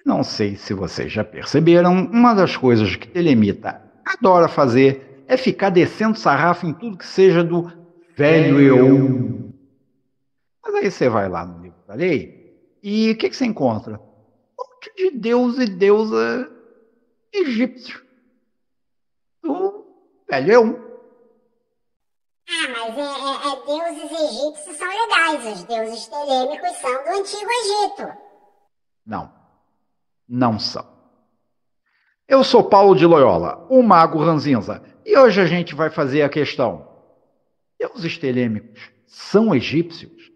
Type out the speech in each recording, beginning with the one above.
Não sei se vocês já perceberam, uma das coisas que Telemita adora fazer é ficar descendo sarrafo em tudo que seja do velho eu. Mas aí você vai lá no livro da lei e o que você encontra? Um monte de deus e deusa egípcios do velho eu. Mas deuses egípcios são legais, os deuses telêmicos são do Antigo Egito. Não, não são. Eu sou Paulo de Loyola, o Mago Ranzinza, e hoje a gente vai fazer a questão: deuses telêmicos são egípcios?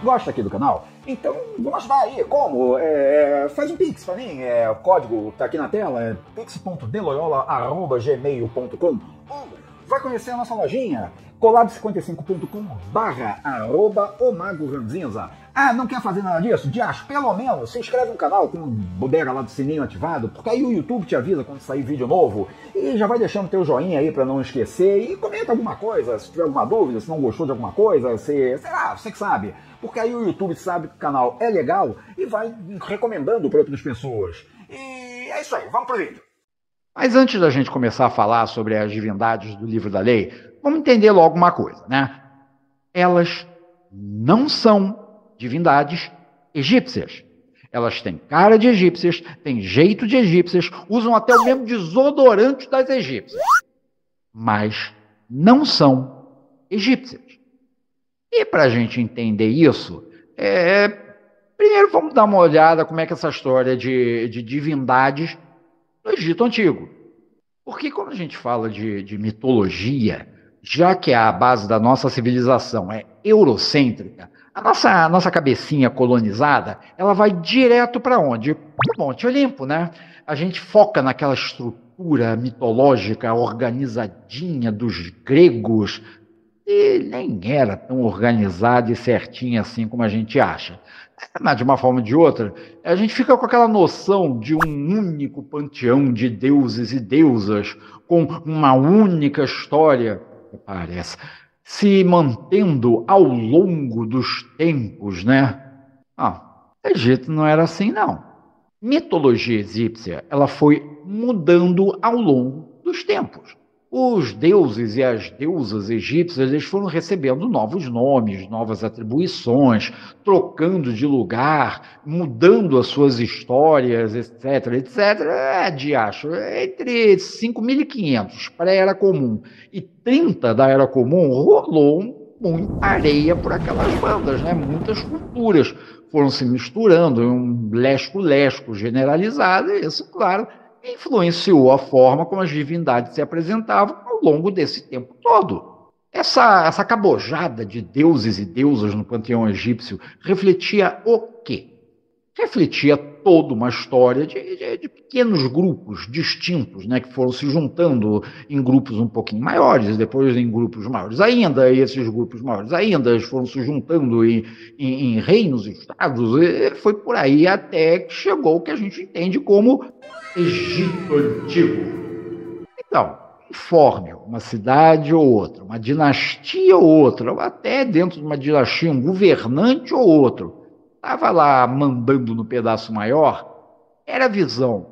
Gosta aqui do canal? Então vamos ajudar aí. Como? Faz um pix pra mim. O código tá aqui na tela. É pix.deloyola@gmail.com. Ou vai conhecer a nossa lojinha. colab55.com/@omagoranzinza. Não quer fazer nada disso? Pelo menos se inscreve no canal com bodega lá do sininho ativado, porque aí o YouTube te avisa quando sair vídeo novo. E já vai deixando teu joinha aí pra não esquecer. E comenta alguma coisa, se tiver alguma dúvida, se não gostou de alguma coisa, sei lá, você que sabe. Porque aí o YouTube sabe que o canal é legal e vai recomendando para outras pessoas. E é isso aí, vamos pro vídeo. Mas antes da gente começar a falar sobre as divindades do livro da lei, vamos entender logo uma coisa, né? Elas não são divindades egípcias. Elas têm cara de egípcias, têm jeito de egípcias, usam até o mesmo desodorante das egípcias. Mas não são egípcias. E para a gente entender isso, primeiro vamos dar uma olhada como é que essa história de divindades no Egito Antigo. Porque quando a gente fala de mitologia, já que a base da nossa civilização é eurocêntrica, a nossa cabecinha colonizada, ela vai direto para onde? Para o Monte Olimpo, né? A gente foca naquela estrutura mitológica organizadinha dos gregos, e nem era tão organizada e certinha assim como a gente acha. Mas, de uma forma ou de outra, a gente fica com aquela noção de um único panteão de deuses e deusas, com uma única história, parece, se mantendo ao longo dos tempos, né? O Egito não era assim, não. Mitologia egípcia, ela foi mudando ao longo dos tempos. Os deuses e as deusas egípcias, eles foram recebendo novos nomes, novas atribuições, trocando de lugar, mudando as suas histórias, etc, etc. Entre 5.500 pré-era comum e 30 da era comum, rolou muita areia por aquelas bandas, né? Muitas culturas foram se misturando em um lesco-lesco generalizado, e isso, claro, influenciou a forma como as divindades se apresentavam ao longo desse tempo todo. Essa cabojada de deuses e deusas no panteão egípcio refletia o quê? Refletia toda uma história de pequenos grupos distintos, né, que foram se juntando em grupos um pouquinho maiores, depois em grupos maiores ainda, e esses grupos maiores ainda foram se juntando em reinos e estados, e foi por aí até que chegou o que a gente entende como Egito Antigo. Então, conforme uma cidade ou outra, uma dinastia ou outra, ou até dentro de uma dinastia, um governante ou outro, estava lá mandando no pedaço maior, era a visão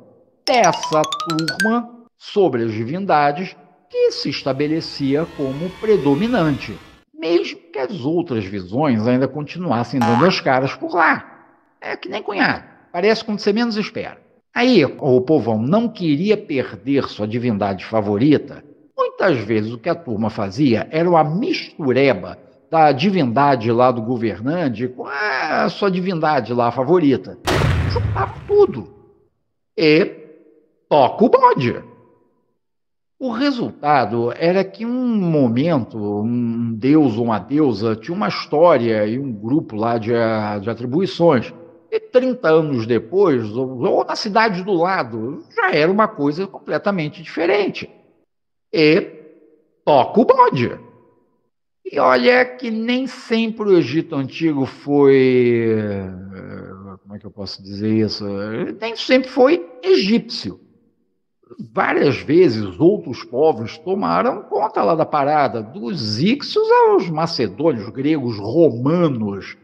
dessa turma sobre as divindades que se estabelecia como predominante, mesmo que as outras visões ainda continuassem dando as caras por lá. É que nem cunhado, parece quando você menos espera. Aí o povão não queria perder sua divindade favorita. Muitas vezes o que a turma fazia era uma mistureba da divindade lá do governante com a sua divindade lá favorita. Juntava tudo e toca o bode. O resultado era que um momento, um deus ou uma deusa tinha uma história e um grupo lá de atribuições. E 30 anos depois, ou na cidade do lado, já era uma coisa completamente diferente. E toca o bode. E olha que nem sempre o Egito Antigo foi, como é que eu posso dizer isso? Nem sempre foi egípcio. Várias vezes outros povos tomaram conta lá da parada, dos íxios aos macedônios, gregos, romanos.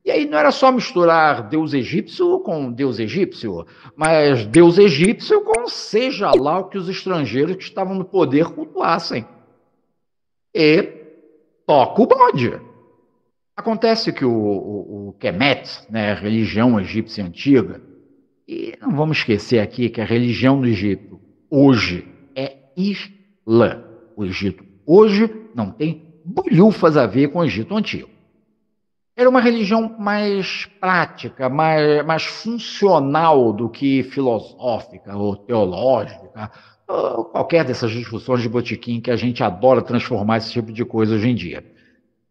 E aí não era só misturar Deus egípcio com Deus egípcio, mas Deus egípcio com seja lá o que os estrangeiros que estavam no poder cultuassem. E toca o bonde. Acontece que o Kemet, né, a religião egípcia antiga, e não vamos esquecer aqui que a religião do Egito hoje é Islã. O Egito hoje não tem bolhufas a ver com o Egito antigo. Era uma religião mais prática, mais funcional do que filosófica ou teológica, ou qualquer dessas discussões de botequim que a gente adora transformar esse tipo de coisa hoje em dia.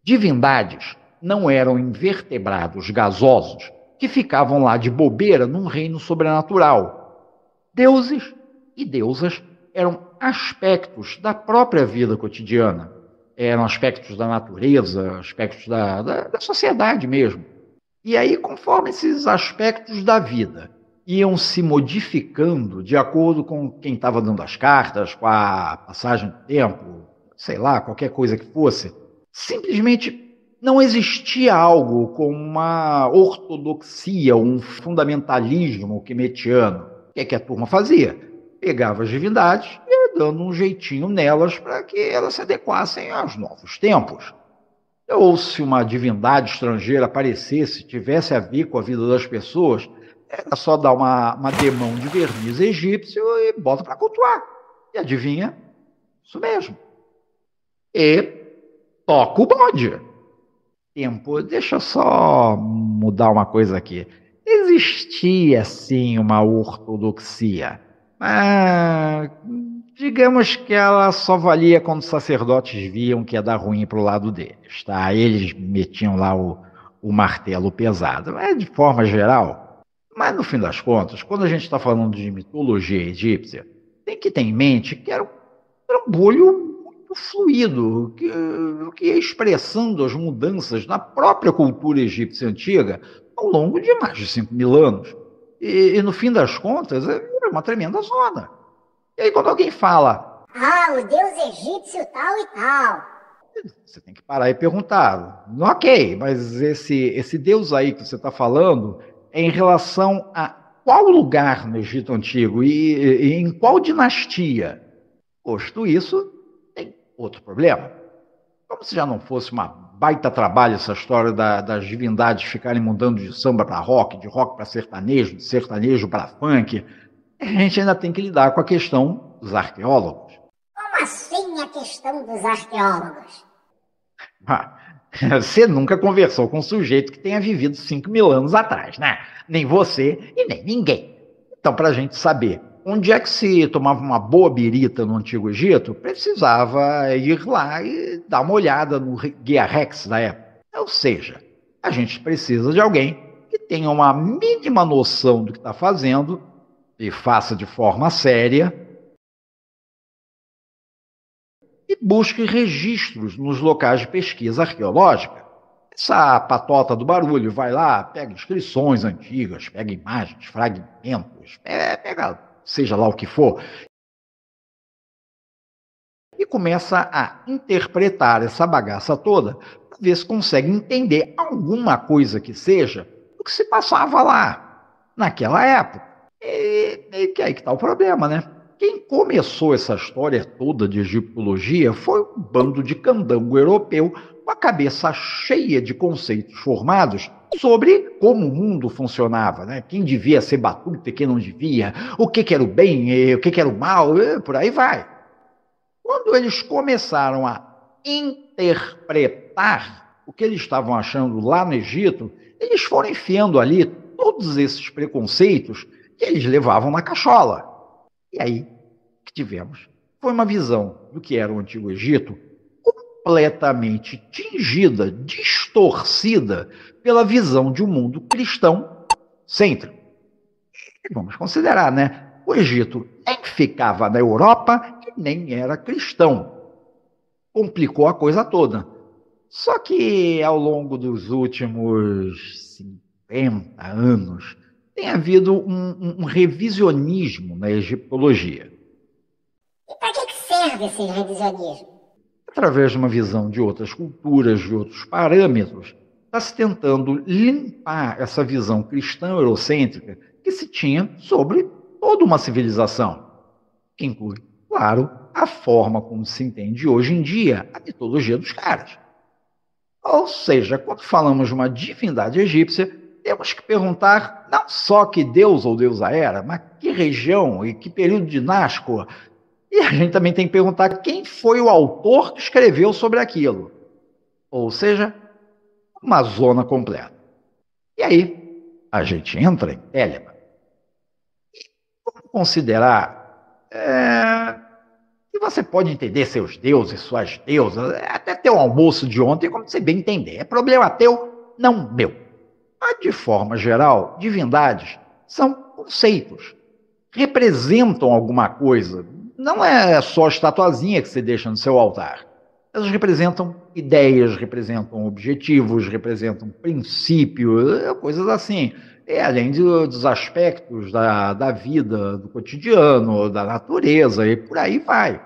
Divindades não eram invertebrados gasosos que ficavam lá de bobeira num reino sobrenatural. Deuses e deusas eram aspectos da própria vida cotidiana, eram aspectos da natureza, aspectos da sociedade mesmo. E aí, conforme esses aspectos da vida iam se modificando de acordo com quem estava dando as cartas, com a passagem do tempo, sei lá, qualquer coisa que fosse, simplesmente não existia algo como uma ortodoxia, um fundamentalismo quemetiano. O que a turma fazia? Pegava as divindades e ia dando um jeitinho nelas para que elas se adequassem aos novos tempos. Ou se uma divindade estrangeira aparecesse, tivesse a ver com a vida das pessoas, era só dar uma demão de verniz egípcio e bota para cultuar. E adivinha? Isso mesmo. E toca o bonde. Tempo, deixa eu só mudar uma coisa aqui. Existia, sim, uma ortodoxia, mas digamos que ela só valia quando os sacerdotes viam que ia dar ruim para o lado deles, tá? Eles metiam lá o martelo pesado, mas de forma geral. Mas no fim das contas, quando a gente está falando de mitologia egípcia, tem que ter em mente que era um trambolho fluido, que ia expressando as mudanças na própria cultura egípcia antiga ao longo de mais de 5.000 anos. E no fim das contas, é uma tremenda zona. E aí quando alguém fala... Ah, o deus egípcio tal e tal. Você tem que parar e perguntar. Ok, mas esse deus aí que você está falando é em relação a qual lugar no Egito Antigo e em qual dinastia? Posto isso, outro problema. Como se já não fosse uma baita trabalho essa história das divindades ficarem mudando de samba para rock, de rock para sertanejo, de sertanejo para funk, a gente ainda tem que lidar com a questão dos arqueólogos. Como assim a questão dos arqueólogos? Você nunca conversou com um sujeito que tenha vivido 5.000 anos atrás, né? Nem você e nem ninguém. Então, para a gente saber onde é que se tomava uma boa birita no Antigo Egito, precisava ir lá e dar uma olhada no Guia Rex da época. Ou seja, a gente precisa de alguém que tenha uma mínima noção do que está fazendo e faça de forma séria e busque registros nos locais de pesquisa arqueológica. Essa patota do barulho vai lá, pega inscrições antigas, pega imagens, fragmentos, pega seja lá o que for, e começa a interpretar essa bagaça toda para ver se consegue entender alguma coisa que seja do que se passava lá, naquela época. E que aí que está o problema, né? Quem começou essa história toda de egiptologia foi um bando de candango europeu com a cabeça cheia de conceitos formados sobre como o mundo funcionava, né? Quem devia ser batuta e quem não devia, o que era o bem, o que era o mal, por aí vai. Quando eles começaram a interpretar o que eles estavam achando lá no Egito, eles foram enfiando ali todos esses preconceitos que eles levavam na cachola. E aí, o que tivemos foi uma visão do que era o Antigo Egito completamente tingida, distorcida pela visão de um mundo cristão cêntrico. E vamos considerar, né? O Egito nem ficava na Europa e nem era cristão. Complicou a coisa toda. Só que ao longo dos últimos 50 anos tem havido um revisionismo na egiptologia. E para que serve esse revisionismo? Através de uma visão de outras culturas, de outros parâmetros, está se tentando limpar essa visão cristã eurocêntrica que se tinha sobre toda uma civilização, que inclui, claro, a forma como se entende hoje em dia a mitologia dos caras. Ou seja, quando falamos de uma divindade egípcia, temos que perguntar não só que deus ou deusa era, mas que região e que período dinástico. E a gente também tem que perguntar quem foi o autor que escreveu sobre aquilo. Ou seja, uma zona completa. E aí, a gente entra em Telemann. E vamos considerar que você pode entender seus deuses, suas deusas, até ter um almoço de ontem, como você bem entender. É problema teu, não meu. Mas, de forma geral, divindades são conceitos. Representam alguma coisa. Não é só a estatuazinha que você deixa no seu altar. Elas representam ideias, representam objetivos, representam princípios, coisas assim. Além dos aspectos da vida, do cotidiano, da natureza, e por aí vai.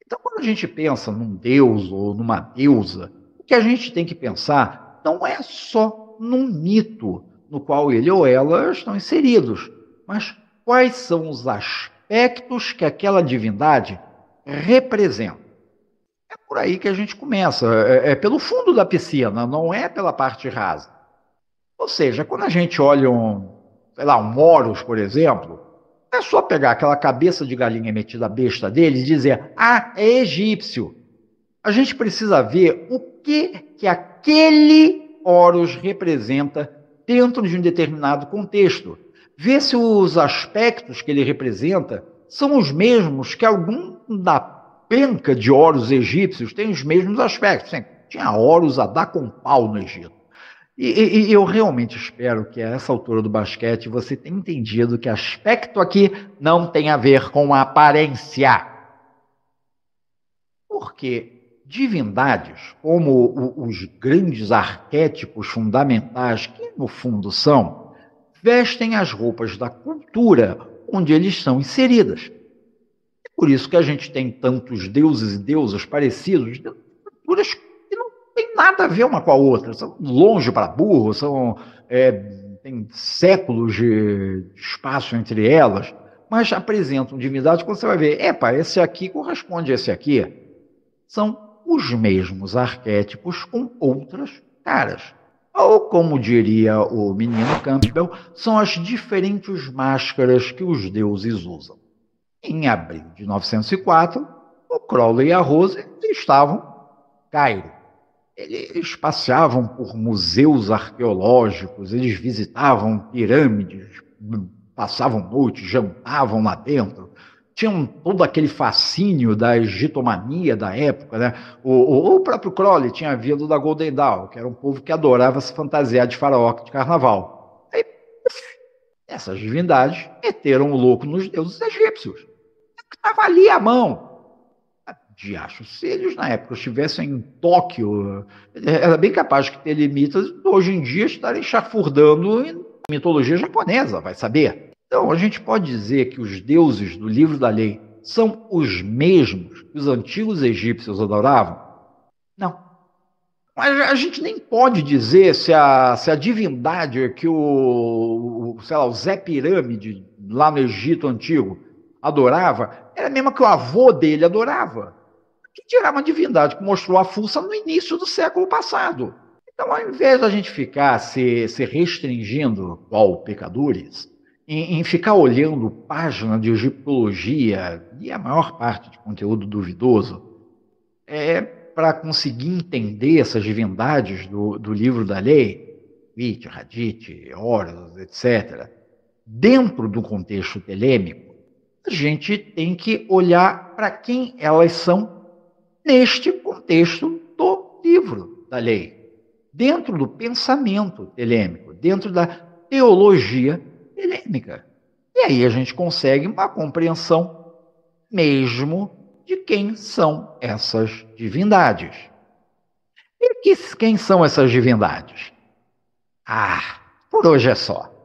Então, quando a gente pensa num deus ou numa deusa, o que a gente tem que pensar não é só num mito no qual ele ou ela estão inseridos, mas quais são os aspectos que aquela divindade representa. É por aí que a gente começa, é pelo fundo da piscina, não é pela parte rasa. Ou seja, quando a gente olha um Horus, por exemplo, não é só pegar aquela cabeça de galinha metida besta dele e dizer, é egípcio. A gente precisa ver o que aquele Horus representa dentro de um determinado contexto. Ver se os aspectos que ele representa são os mesmos que algum da penca de Horus egípcios tem os mesmos aspectos. Tinha Horus a dar com pau no Egito. E eu realmente espero que a essa altura do basquete você tenha entendido que aspecto aqui não tem a ver com a aparência. Porque divindades, como os grandes arquétipos fundamentais, que no fundo são, vestem as roupas da cultura onde eles são inseridas. É por isso que a gente tem tantos deuses e deusas parecidos, de culturas que não tem nada a ver uma com a outra, são longe para burro, tem séculos de espaço entre elas, mas apresentam divindades quando você vai ver, esse aqui corresponde a esse aqui. São os mesmos arquétipos com outras caras. Ou, como diria o menino Campbell, são as diferentes máscaras que os deuses usam. Em abril de 1904, o Crowley e a Rose estavam em Cairo. Eles passeavam por museus arqueológicos, eles visitavam pirâmides, passavam noites, jantavam lá dentro. Tinham todo aquele fascínio da egitomania da época, né? O próprio Crowley tinha vindo da Golden Dawn, que era um povo que adorava se fantasiar de faraó de carnaval. Aí, essas divindades meteram o louco nos deuses egípcios. Estava ali à mão. Diacho, se eles na época estivessem em Tóquio, era bem capaz que telemitas hoje em dia estarem chafurdando em mitologia japonesa, vai saber. Então, a gente pode dizer que os deuses do livro da lei são os mesmos que os antigos egípcios adoravam? Não. Mas a gente nem pode dizer se a divindade que o Zé Pirâmide, lá no Egito Antigo, adorava, era a mesma que o avô dele adorava. Que dirá uma divindade que mostrou a fuça no início do século passado. Então, ao invés da gente ficar se restringindo, qual pecadores, em ficar olhando página de egiptologia e a maior parte de conteúdo duvidoso, para conseguir entender essas divindades do livro da lei, Vit, Hadith, Horus, etc., dentro do contexto telêmico, a gente tem que olhar para quem elas são neste contexto do livro da lei, dentro do pensamento telêmico, dentro da teologia telêmica. E aí a gente consegue uma compreensão mesmo de quem são essas divindades. E quem são essas divindades? Ah, por hoje é só.